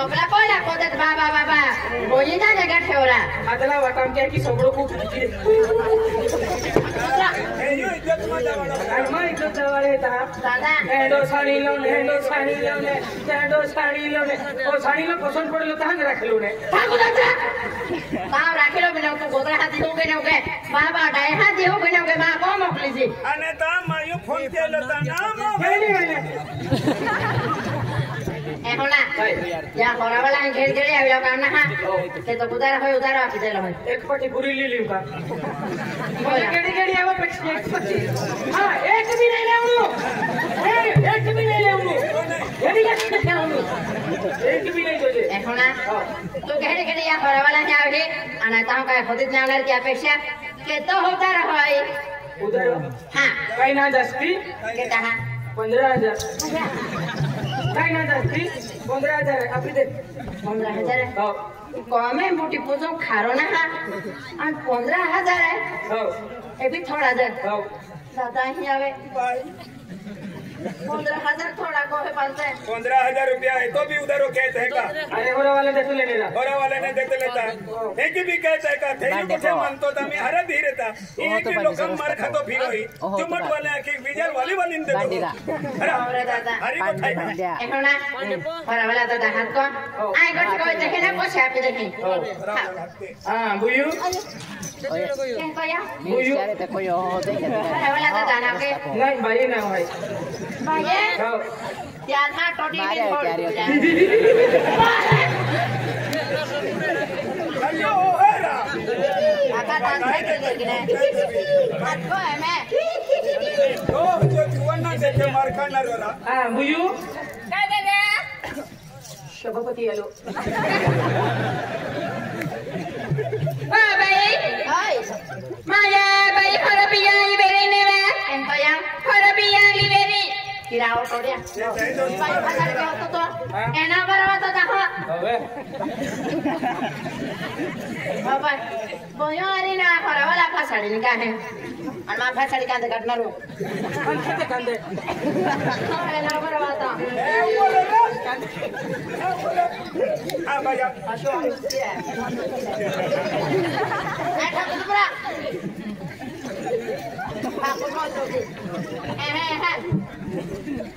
टोपला Cola कोदत बाबा बाबा बोली ना जगह ठेवला आदला वाटाम क्या की सगळं खूप इज्जत जवळ दादा हेडो साडी लावले ओ साडीला पसंत पडलं तर हांग राखलो ने ठाकू दादा बाप राखेलो बिना तू गोदरा हाती हो गए नोके बाबा डाय हाती हो गए नोके बा को मोकली जी आणि ता मायू फोन केलं तर ना एहोना या होरावाला घेर घेर आविला काम ना हा ते तो उदार आपी देलो है एक पटी पुरी लिहिली का केडी आवा पटी हां एक भी नहीं लेवलो एक भी नहीं लेवलो केडी का लेवलो एक भी नहीं जोजे एहोना तो घेर या होरावाला ने आवे आणि ताव काय होतीत नावणार की अपेक्षा के तो होता रहोय उदार हां काही ना जास्ती के कहा 15000 काही ना जास्ती 15000 आपली दे 15000 हो कमे मोठी पूजो खारो ना हा आणि 15000 आहे हो हे भी थोड़ा दे हो दादा ही आवे 15000 थोड़ा को है पालते 15000 रुपया है तो भी उधर कहते है का अरे होरा वाले देतो लेनेला होरा वाले ने देते लेता है की भी कहता है का थे कुठे मानतो तर मी हरा धीरेता एक भी लोक मार खातो फिरोई चुमट वाले आखी विजय वाली ने देतो अरे दादा हरी को खाई एहोना होरा वाला दादा हाथ को आई गोटी को देखे ना पोछा पे देखी हां बुयू केन को या बुयू होरा वाला दादा ना के नहीं भाई ना भाई भाई हो यार हां टोटी में छोड़ अयो हेरा आका दान है के देखने हाथ को है मैं ओ जो जुवन ना देखे मार खाणार रा हां बुयू काय दादा सभापती आलो बाई हाय माया बाई खरबिया लिबेरी ने केन को या खरबिया लिबेरी किराओ तोड्या बाई हजार के होतो तो एना बरोबर तो दाखवा होवे बाबा बोयारी ना खरावाला फासाडी नि का है आणि मा फासाडी कांदे काटणार हो आणखी कांदे अरे ना बरोबर तो हां भैया असो नाही ठाकू तुरा ठाकू तो हे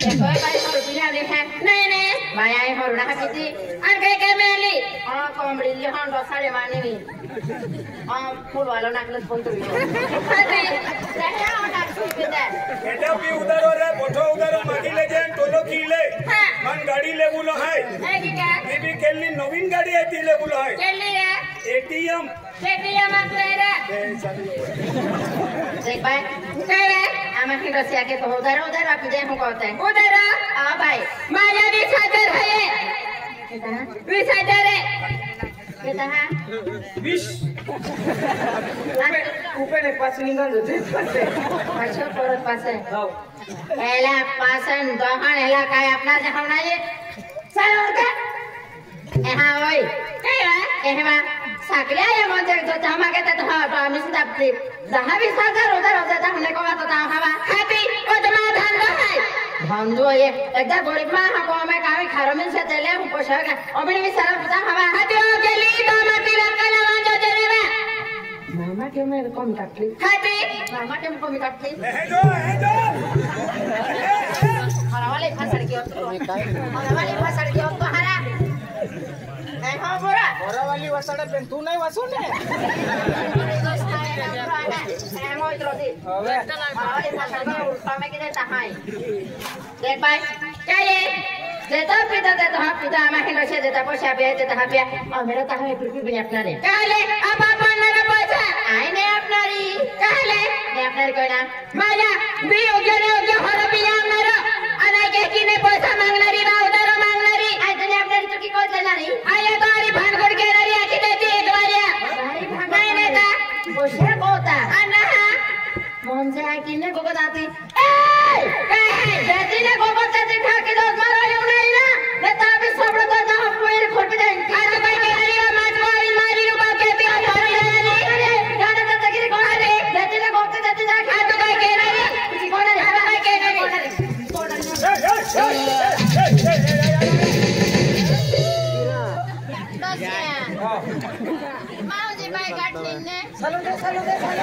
कोई बाई हो बिना दे है नहीं भाई आई हो ना किती आणि काय मिळाली कोंबडी लिहून डोसाळे मानवी फूल वाला नाकलस बोलतो अरे त्या नाक सुपिदा एटा भी उधर रे मोठो उधर मागिले जे टोलो किले मन गाडी लेवुलो हाय ए की का बीबी केल्ली नवीन गाडी आहे ती लेवुलो हाय केली रे एटीएम आपले रे देख भाई काय रे आम्ही की रसिया के तो उधर आप दे हम कहते हैं उधर आ भाई माया भी छातर है भी छातर है कितना है 20 ऊपर एक पास निघाल होते अच्छा परत पास है हो एला पासन दोहन एला काय अपना जहावना ये चल और का एहा ओय काय रे एहमा साकल्या या म्हणजे तो जमा के तो आम्ही सुद्धा 10-20 हजार उधर हमने को तो हवा हैप्पी को जमा धंधो है धंधो ये एकदम गरीब मां को मैं कावे खारो में से चले हम पोषक अबे भी सारा पता हवा हैप्पी हो गेली तो मैं तिलक कला जो चले रे मामा के मैं कम काटली हैप्पी मामा के कम काटली है जो हरावाले फसड़ के हरावाले फसड़ के तो हरा नहीं हो बोरा होरा वाली वसाडा पण तू नाही वाचवले होवे हरावाले फसड़ के उल्टा में के देता है देख भाई क्या ये देता पिता हमें नशे देता पैसा पे देता है पे और मेरा तो है कुछ भी अपना रे काले अब अपन ना पैसा आई नहीं अपना री काले मैं अपना री कोई ना माया भी हो गया हर पिया मेरा अरे के की ने पैसा मांगना री ना उधर मांगना री आई तने अपना री तो की कोई लेना री आया तो अरे भानगड़ के री आखी देती एक बार भाई भाई नहीं था पैसा कोता अन्ना मोहन से आई किने को बताती ए देती ने को बताती खा के दोस्त मारो नहीं ना नेता भी सब तो ना कोई खोट दे खाना भाई के री माच मारी रू बाके भी मारी रे गाना तो तगिरी कोण रे देती ने को देती जा खा तो भाई के री कोण रे भाई के री काय गाठी ने चलो दे काय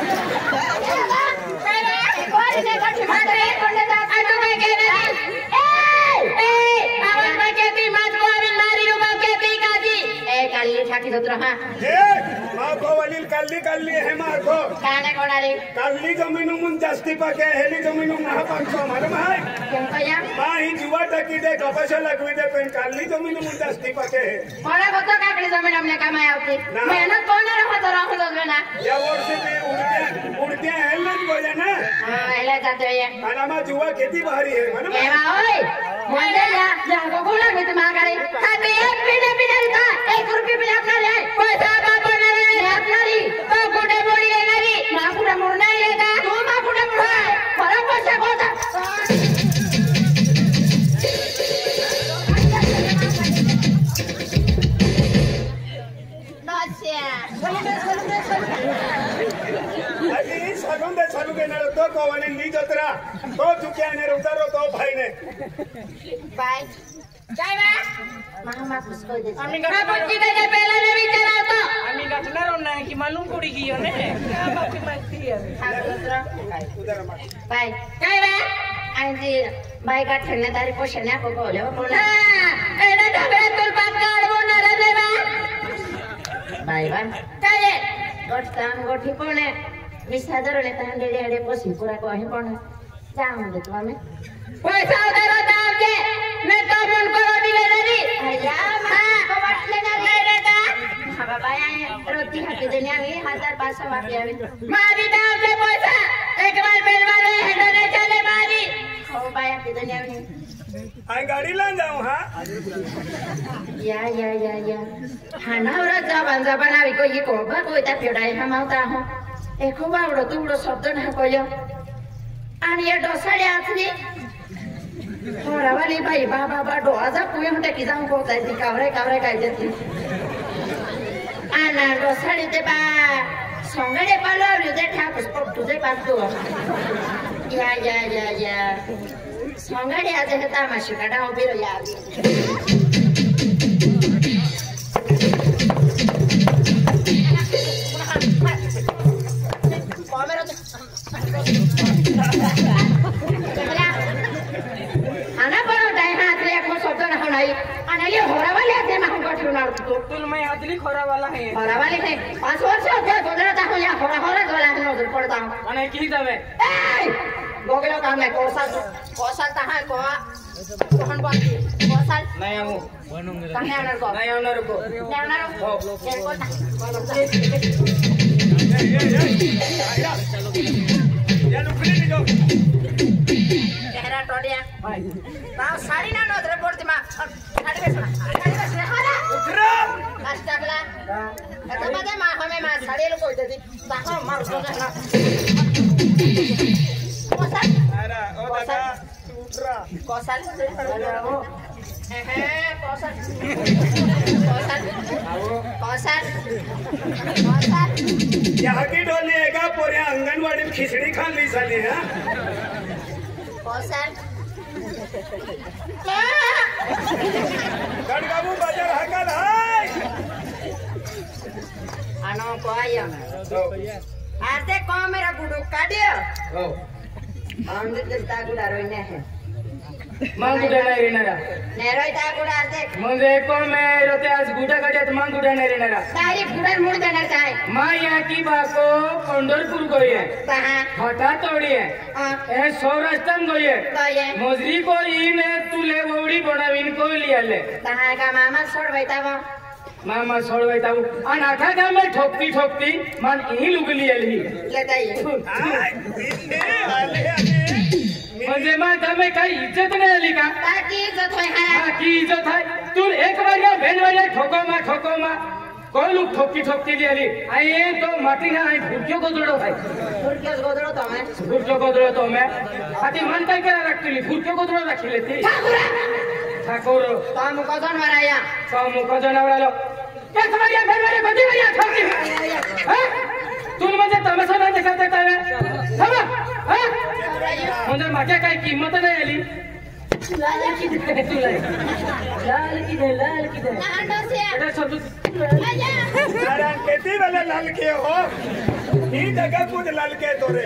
रे कोण ने गाठी मारे कोण ने आटो काय केले ए आवाज में कहती मत को अभी मारी रुपा कहती काजी ए काली ठाकी धोत्र हां माँ को वलील कल्ली है माँ को काने कोणारे कल्ली जमीन मुन जास्ती पाके हेली जमीन महापांचो मालूम है केंकया माँ ही जुवा टकी दे कपशा लगवी दे पेन कल्ली जमीन मुन जास्ती पाके है कोणा होतो काकडी जमीन हमने कमाई आवती मेहनत कोण रहो तो राहू दो ना या वर्ष पे उड़ते हेलने बोले ना हां हेला जाते ये अनामा जुवा खेती बाहरी है मालूम है एवा ओय मुझे या गोगुला में तुम आगरे खाते एक बिना का 1 रुपया बिना अपना ले पैसा बाबा ने अपना री तो गुडे बोली है नहीं ना गुडा मुरना है का तू मा गुडा मुरा पर पैसा कोता अभी सालू के नर तो कोवने ली जतरा तो चुके ने उतारो तो भाई ने बाय काय बा मामा पुष्को दे आम्ही पुष्की दे पहला ने विचारा तो आम्ही गाठणार नाही की मालूम पडी की ने क्या बाकी माहिती है बाय काय बा आंजी बाय का ठेवणे तारी पोषण्या को बोले बोला एना डबे तुल बात काढवो ना रे बा बाय बा काय गोठतान गोठी कोणे मी साधारण तांडेडे अडे पोसी पुरा को आहे पण जाऊन दे तुम्ही पैसा उधार दाव दे मैं तो मन करो दिले रे या मां को वाटले ना रे का हा बाबा या रोटी हाते देने आवी 1500 वापी आवी मारी दाव दे पैसा एक बार बेलवाले हेडने चले मारी हो बाया के देने आवी आई गाड़ी ला जाऊं हां या हानावरा जबान बनावी को ये को बा कोई ता फेडाय हम आवता हो एको बावडो तुडो शब्द ना कोयो आणि या डोसाळे आखरी होरावाली बाई बाबा डोळाचा पुये म्हणते की जाऊन कोताय ती कावरे काय देते आना डोसाळे ते बा संगडे पालवले ते ठाकूस पप तुझे पाकतो या संगडे आज हे तामाशी काढा उभी रो या तुल मैं आदली खोरा वाला है 5 वर्ष होते गोदरा ता या होरा वाला है नजर पड़ता अने की दवे गोगलो काम में कोसाल ता है को कोहन बाकी कोसाल नहीं आऊ कहां आनर को नहीं आनर को या लुकड़ी जो चेहरा टोडिया ता साड़ी ना नजर पड़ती मा साड़ी बेस हाला उठरा कष्टबला आता मध्ये मा हमें मा साड़ी लो कोई देती ता मार दो ना कोसाल अरे ओ दादा उठरा कोसाल यहाँ की डोली है का पूरे आंगनवाड़ी में खिचड़ी खाली साली है गड़गाबू बाजार हकल है आनो को आया आते को मेरा गुडू काढियो आंदे देता गुडा रोइने है मांग गुडा नाही रेणारा नेरोय ता गुडा आते म्हणजे को मैं रोते आज गुडा काढ्यात मांग गुडा नाही रेणारा तारी गुडा मुड देणार काय मां या की बाको पंढरपूर गई है कहां हटा तोड़ी है ए सौराष्ट्रन गई है मोजरी को इन तुले वोड़ी बनावीन को लियाले कहां का मामा छोड़ बैठा मामा छोड़ बैठा अन आखा गांव में ठोकती मन ही लुगली आली लेताई म्हणजे मां तमे काही इज्जत नाही आली का ताकी इज्जत होय हा की इज्जत है तू एक बार या भेन वाले ठोको मा कोई लोग ठोकती लियाली आई तो माटी ना आई भुरक्यो गोदड़ो भाई भुरक्यो गोदड़ो तो मैं आती मन काय करा रखली भुरक्यो गोदड़ो रखी लेती ठाकुर काम कजन वराया वाला क्या समझ या भेन वाले बदी भैया ठोकी हां तू म्हणजे तमाशा नाही देखत आहे थांबा हां म्हणजे माझ्या काही किंमत नाही आली तुला लाल किधर नांडो से बेटा सब आजा नारायण खेती वाले लाल के हो ही जगह कुछ लाल के तोरे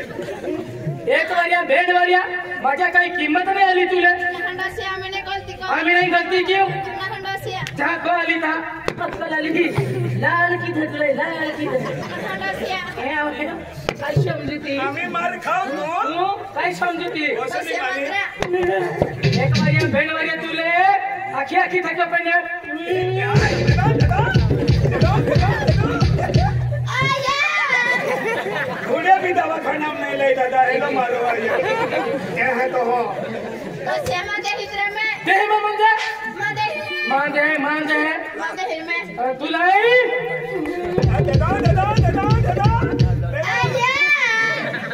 एक वारिया भेड़ वारिया माझ्या काही किंमत नाही आली तुला नांडो से मैंने गलती को आम्ही नाही गलती क्यों नांडो से जहाँ को आली था अक्कल आली थी लाल किधर नांडो से काय समजती आम्ही मार खाऊ तू काय समजती वसुली मानी एक वारिया भेड़ वारिया तुले आखी आखी थके पण थोड़े भी दवाखाना में नहीं ले दादा एकदम मारो वारिया क्या है तो हो तो से मादे हिजरा में देह में मंजे मादे मांजे में तुलाई दादा आजा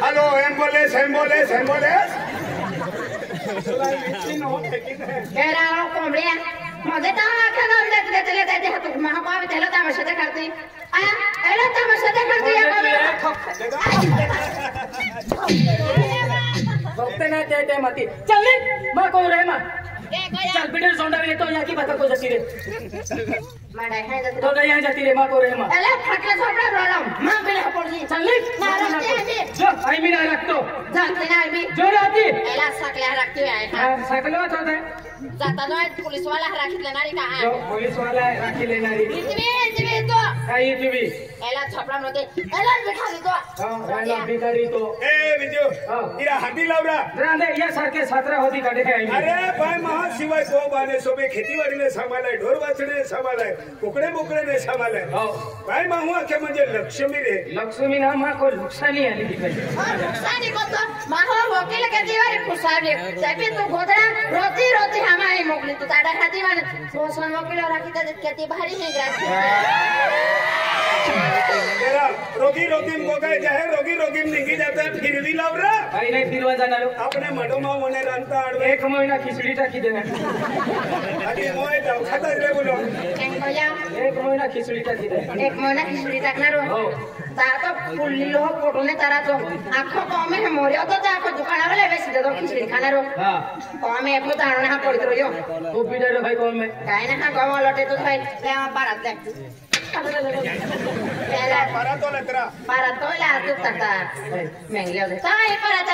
हेलो एम्बुलेंस कह रहा हूँ कोमड़िया मुझे तो आँखें नाम देते लेते हाथ महापावी तेला तमाशा करती आया एला तमाशा करती है बघते ना ते मती चल नी मा को रे मा चल बिटर सोंडा रे तो या की बात को जाती रे माडा है तो यहाँ जाती रे मा को रे मा एला फटके सोपड़ा रोलम मां बिना पड़ी चल नी जो आई मीना रख तो जाते ना भी जो आती एला सकला रखती है सकलो होता जाता तो पुलिस वाला राखी लेना रे कहां जो पुलिस वाला राखी लेना रे इतने तो आई जीवी एला छपड़ा नते एला बिठा दे तो राणा भिखारी तो ए विजय इरा हाथी लावरा रांदे या सारखे 17 होती काढे आई अरे भाई महाशिवाय को बाने सोबे खेतीवाडी ने सांभाळाय ढोर वासडे सांभाळाय कुकडे बोकडे ने सांभाळाय भाई माहू आखे म्हणजे लक्ष्मी रे लक्ष्मी ना मा को नुकसानी आली दिखाई नुकसानी को तो माहो वकील के दीवार खुशाली सभी तू गोदरा रोती हमारी मोकली तू ताडा खाती माने सोसन वकील राखी दे खेती भारी है ग्रास तेरा रोगी को कहे चाहे रोगी निघी जाता फिर भी लावरा आई नाही फिरवा जाणार अपने मडोमा होने रांता आडवे एक महिना खिचडी टाकी देणार आधी मोय दवखाता रे बोलो एक महिना खिचडी टाकी दे एक महीना खिचड़ी टाकणार हो ता तो फुल्ली लो फोटोने तारा तो आखो कमे है मोरियो तो आखो दुकान वाले बेसी दे दो खिचड़ी खाणार हां कमे एको तारण हा पड़ित रहियो तो बिडर भाई कोण में काय ना गम लटे तो भाई ले बारात ले para तो लेतरा para तो ला तू तता मेंगले दे ताई परत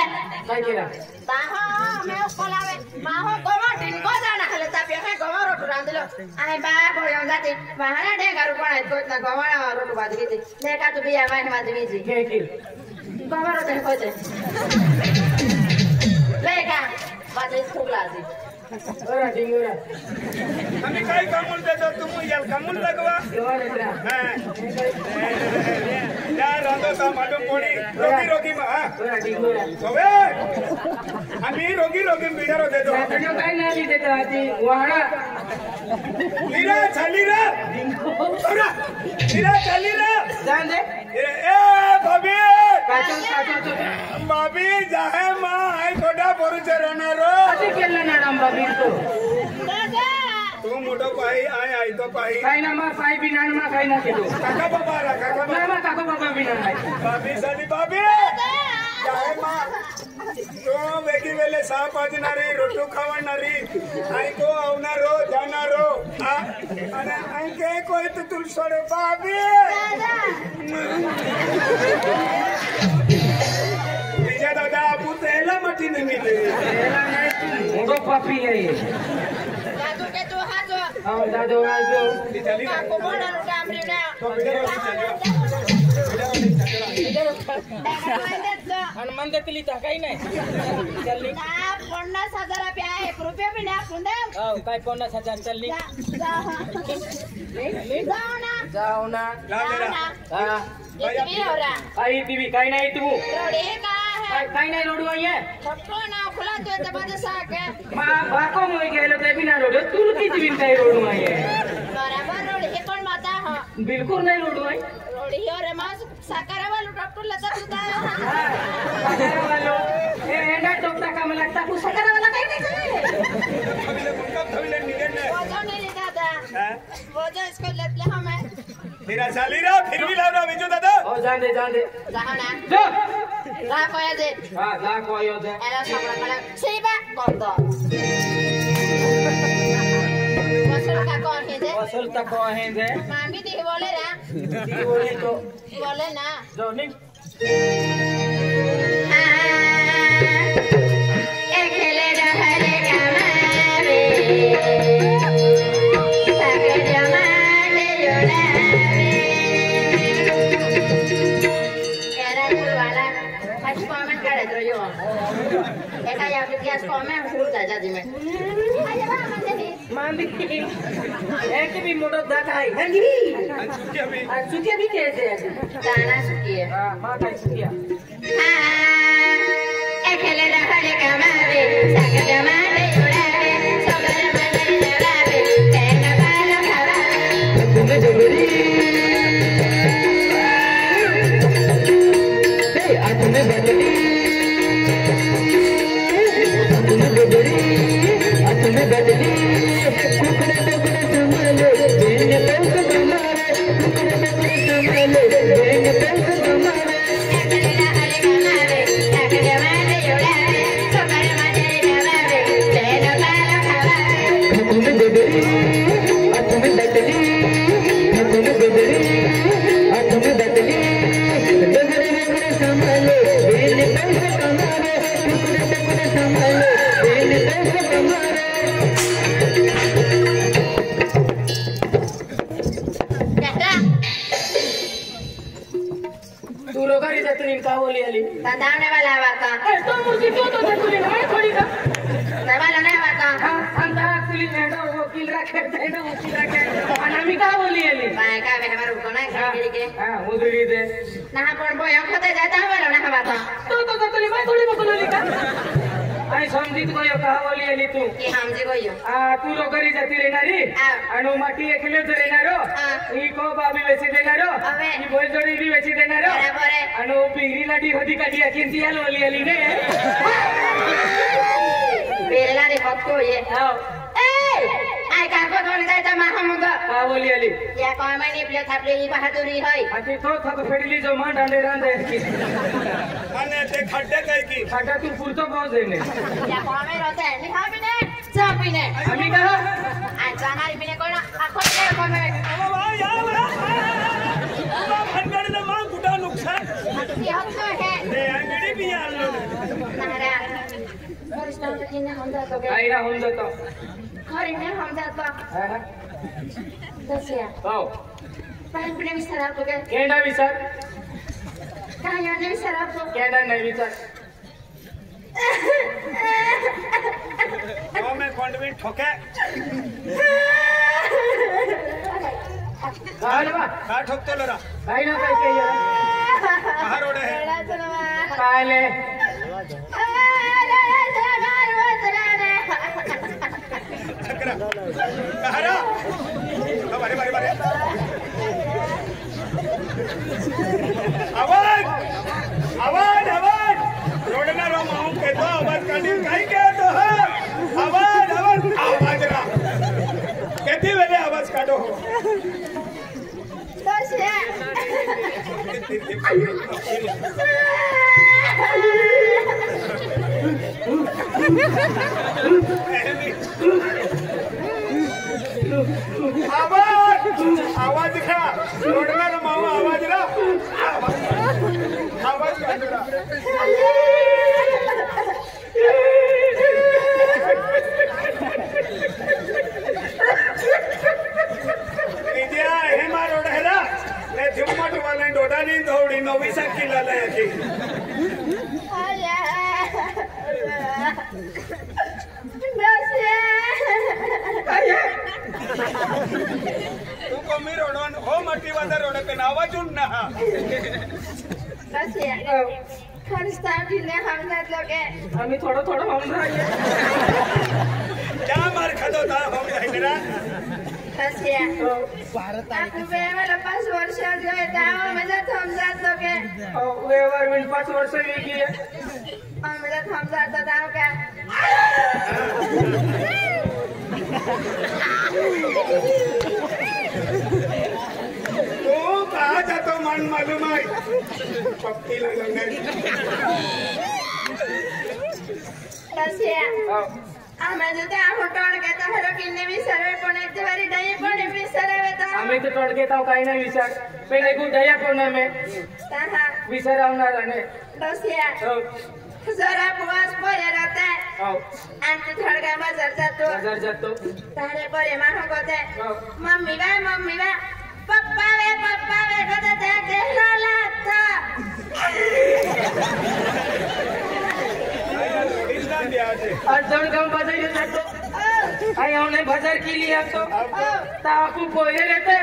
काय केला ताहो मैं कोलावे माहो गोवा दिन को जाना हले तापिया है गोवा रोट रांदलो आय बा बोयो जाते बाहर डे गारू पण तो ना गोवा रोट बादरी दे लेका तू बिया माने मादमी जी के की गोवा रोट है कोते लेका बादरी सुगला जी ओरा डिंगोरा हमें काय कामूल देतो तुम याल कामूल लगवा देवारेत्रा हां या रांदो ता मालूम पड़ी रोगी मा ओरा डिंगोरा होवे आम्ही रोगी बिडारो देतो सातडो काय नाही देतो आती वाहडा लीरा चालीरा ओरा लीरा चालीरा जान दे ए भाभी काचो भाभी जाहे मा आई कोडा पोरुचे रहनारो आती केला ना रामबा बिरतो तू मोठो पाई आई तो पाई काय ना मा पाय बिनान मा काय ना केलो काका बाबा रा काका ना मा काको बाबा बिनान नाही भाभी साली भाभी जाहे मा तो वेगी वेले साप आजनारी रोटू खावणारी आई को आवनारो जानारो आणि आई के कोई तो तुल सोडे भाभी विजय दादा आपू तेला मटी नहीं मिले मोठो पापी आहे दादू के तू हाजो हां दादो आजो चली को मोडा कामरी ना तो बिडरो हनुमान देतली ता काही नाही चलली 50,000 रुपया 1 रुपया भी ना पुंदे हां काय 50,000 चलली जाओ ना ला मेरा हां ये हो रहा आई बीबी काय नाही तू रोडी का है काय नाही रोडू आहे फटको ना खुला तो ते बजे साके मा बाको मोय गेलो ते बिना रोड तुल की जीवन काय रोडू आहे बराबर रोडी हे पण माता हा बिलकुल नाही रोडू आहे रोडी हो रे मास साकारा वाला डॉक्टर लता सुदा वालो ए एंडा टोकता काम लागता तू साकारा वाला काय काय करे थविले निगन ने वो तो नहीं दादा वो जो इसको लेते हमें मेरा चालीरा फिर भी लावरा विजू दादा ओ जान दे जाना जो ला कोया दे हां ला कोयो दे एला सामना मला सेबा बंद चलता को है दे मामी दी बोले ना बोले तो बोले ना जो नहीं खेले रहले कमावे सागे जमाले जोड़ावे केरा फुलवाला आज कमेंट करे तो यो एका या गैस कमेंट फुल जा जी में आजा बा मांदी एक भी मोटो दाता है हां जी सुकिया भी कैसे है दाना सुकिया हां मां का सुकिया खेले रहले कमावे सागे जमाले जोड़ावे सबर मजर जोड़ावे तेना बालो खावावे तुम्हें जबरी हे आतने बदली तुम्हें जबरी आतने बदली कुकड़े टुकड़े संभाले बेन पैस कमारे कुकड़े टुकड़े संभाले बेन पैस कमारे खेले रहले कमावे सागे जमाले जोड़ावे सबर मजर जोड़ावे तेना बालो खावावे तुम्हें जबरी आतने बदली तुम्हें जबरी आतने बदली टुकड़े टुकड़े संभाले बेन पैस कमारे टुकड़े टुकड़े संभाले बेन पैस कमारे बेटा तू रोगारी जातुनी का बोली आली दादाने वाला वाका तो मुझे क्यों तो जातुनी है थोड़ी का दवाला नाही वाका अंधा कुली नेडो वकील रखे देडो वकील रखे अनामी का बोली आली काय का व्यवहार उको नाही खाली के हां उधरी दे ना पण बोय खते जाता वाला ना वाका तो जातुनी मैं थोड़ी बोली का आई समझित गयो का बोली आली तू की हमजे गयो तू रोगारी जाती रेनारी आणि माटी एकले रेनारो ई को बाबी वेची देनारो अबे. ई बोल जोडी भी वेची देनारो बरोबर आहे. आणि पिगरी लाडी होती काढी किंती आल बोली आली रे बेरला रे फटको ये हां ए आय का को कोण जायता महामुद का बोली आली या काय महिने आपल्या थापले ही बहादुरी होय आता तो थक फेडली जो मान डांडे डांडे आणि ते खड्डे काय की खाटा तू पुरतो पाऊस देणे या काय रहते निखाबिने चापिने आम्ही का आय जाणारी बिने कोण आखोते कोमे खंडणीचं मग कुठं नुकसान की हक्क है ते अंगडी बी आणलो नारा वरिष्ठ ने हम जातो के आईला होऊन जातो खरी ने हम जातो दसिया हो पण बिने विचारा तो के केंडा विचार काय याने विचारा तो केंडा नाही विचार तो मैं कोंडवी ठोके काय बा का ठोकतो लरा काय ना काय केलं बाहेर ओढे है काय ले चक्रा कहारा बारे बारे बारे आवाज आवाज आवाज रोडना रो माऊ के तो आवाज काढी काय कहतो हो आवाज आवाज आवाज रा किती वेळे आवाज काढो हो आवाज आवाज खा रोडना रो माऊ आवाज रा आवाज काढो रा डोडानी दौडी नवीसा किल्ला याची तू कमी रोडवन हो मटी वादा रोडक नावाजून ना खरंच तावडीने हमजात लोके आम्ही थोडं थोडं होऊन राहिले क्या मार खातो ता हो जायला कसिया आपू मला 5 वर्ष गए ताव मला हमजात लोके वेवर मी 5 वर्ष गेली मला हमजात ताव का तू कहा जातो मन मालूम आहे पप्पीला लंगडी कसिया आम्ही ते आहोटोड के तहरो किन्ने भी सर्वे पण एक बारी दई पण भी सर्वे आम्ही तर तोडगे ताव काही नाही विचार पहिले गुडया कोणा में विचारवणार ने जरा बुवास बरे राहते आणि थोडगा बाजार जातो तारे बरे माहून होते मम्मी बा पप्पा वे कदा ते केला लागता अर्जन गांव बाजार जातो आई हमने बाजार के लिए तो ताकू कोयले रहते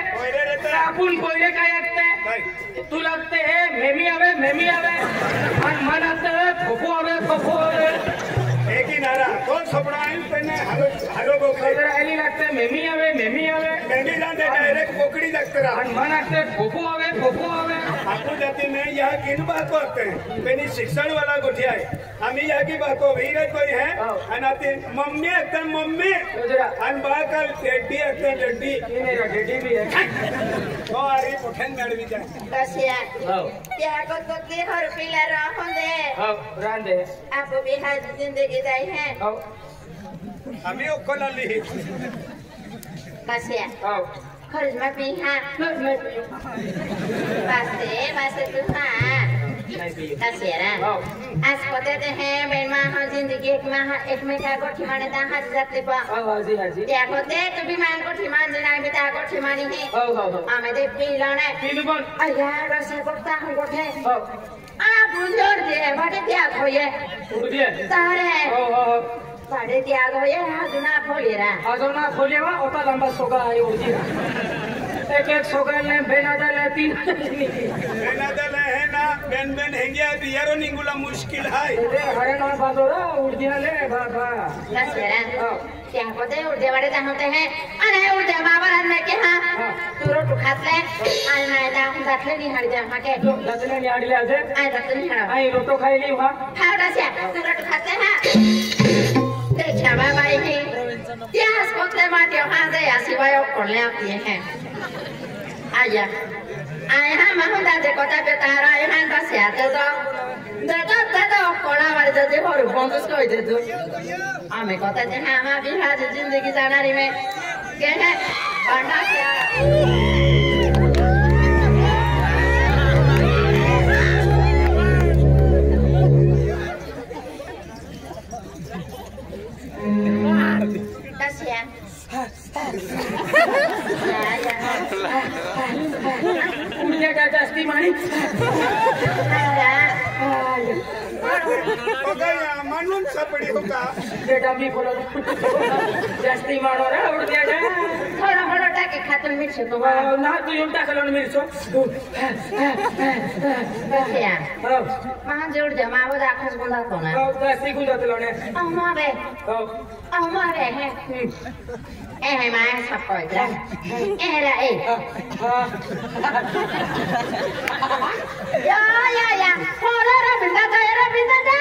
ताकून कोयले काय लागते तू लागते है मेमी आवे मन मनाते फोफो आवे एक ही नारा कौन सपना है पहने हरो को बाजार आली लागते मेमी आवे मेंढी जाते डायरेक्ट पोकड़ी लगते रहा मन मनाते फोफो आवे आपको जाती में यहाँ किन बात को आते हैं पहले शिक्षण वाला गोठिया है हमें यहाँ की बात को वीर कोई है अनाते मम्मी अक्तर मम्मी अन बाकल टेडी अक्तर टेडी ये मेरा टेडी भी है तो आ रही पुठन गड़ भी जाए कसिया क्या को के हर पिला रहन दे रांदे आपको भी हाय जिंदगी जाई है हमें ओकला ली कसिया खर्च में पी हां बस तू हां कसिया ना आज पते हैं मेरे मां हो जिंदगी एक में का गोठी माने ता हाथ जाते पा हाजी क्या होते तो भी मान गोठी मान देना भी ता गोठी मानी है हमें दे पीलाने पीलुबन अया रसे गोटा हम गोठे आ बुंजोर दे बाटे त्याग होए उड़िए तारे बाटे त्याग होए आजुना खोलेवा ओता लंबा सोगा आयो उड़िए एक सोगा ने बेनादल है तीन बेनादल है ना बेन हेंगिया बियारो निंगुला मुश्किल है हरे ना बादोरा उड़दिया ले बाबा नसेरा क्या होते उड़दे वाले होते हैं अरे उड़दे बाबा ने के हां तू रोट खातले आई ना दा दातले नि हड़ जा माके दातले नि हड़ले आजे आई दातले नि हड़ आई रोटो खाइली वहां हाउडा से तू रोट खाते हैं देखा बाबा ही त्यास कोतले माटे हां दे आसीबायो कोले आती है आया आया महंदा दे कोता पे तारा यहाँ का सियाते तो कोड़ा वाले जैसे और बंदूक को दे दो हमें कोता जे हाँ हमारी भी जिंदगी जाना रही में क्या है बंदा क्या उड़िया का दस्ती मारी मानून सापडी होता बेटा भी बोलो दस्ती मारो रे उड़िया जा थोड़ा टाके खातून मिर्च तो ना तू यूं टाकलो मिर्च क्या मां जोड़ जमावो आखस गुंडा तो ना दस्ती गुंडा ने हमारे है है मां सब कोई ला ला या थोड़ा रबिंदा दा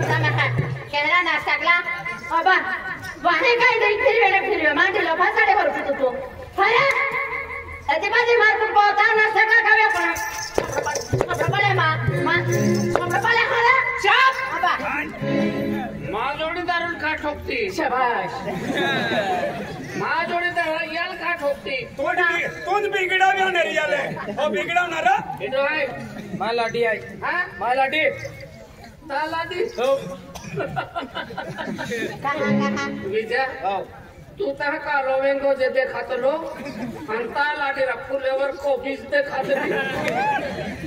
sama kan kena nasakla aba wahai kai dai फिरवे Mande लो भासाडे भर पितो हरे अतिबाजी मार को पोता nasaka कावे पण बले मा बले हरा चाप aba मां जोडीदारून का ठोकती शाबाश मां जोडीदार याल का ठोकती तोड बिगडा भी होणार याले ओ बिगडवणार इधर आहे मां लाडी आहे हां मां लाडी तालाडी हो कहां विजय हो तू ता का रोवेंगो जे देखात लो अंता लाडी रखुलेवर को बीज देखात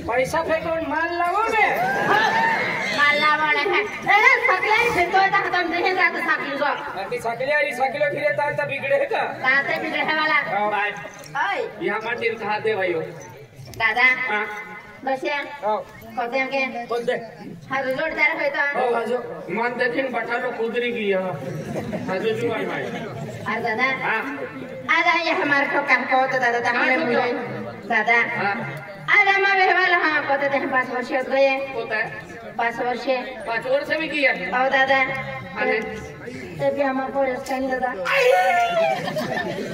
पैसा फेकून माल लावो ने माल लावणे है ए सकले फिरतो ता खतम देहे जात साकली गो बाकी साकले फिरे ता बिगड़े का ताते बिगड़े वाला ओए यहां माटी कहा दे भाईओ दादा हां बसिया हो कोते के कोते हर जोड़ तार होता हो हाजो मान देखिन बटालो कुदरी गया हाजो जो आई भाई अरे दादा हां आजा ये हमार को काम को तो दादा हमने मुझे दादा हां आजा मैं वेवाला हां कोते ते 5 वर्ष हो गए होता है 5 वर्ष भी किया ओ दादा अरे तभी हम पोरस कान दादा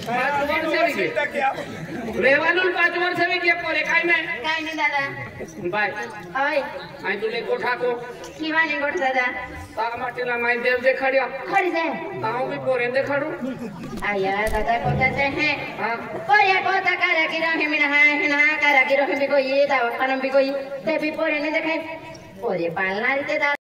5 वर्ष भी क्या रेवालून 5 वर्ष भी के पोरे काय नाही दादा बाय ओय आई तुले गोठा को किवा ने गोठ दादा ताग माटीला माई देव देखाड्या खरी दे ताऊ भी पोरे देखाडू आया दादा कोताचे हैं हां पोरे कोता करा की रहे में ना करा की रहे भी कोई दावा खानम भी कोई ते भी पोरे ने देखे पोरे पालना रीते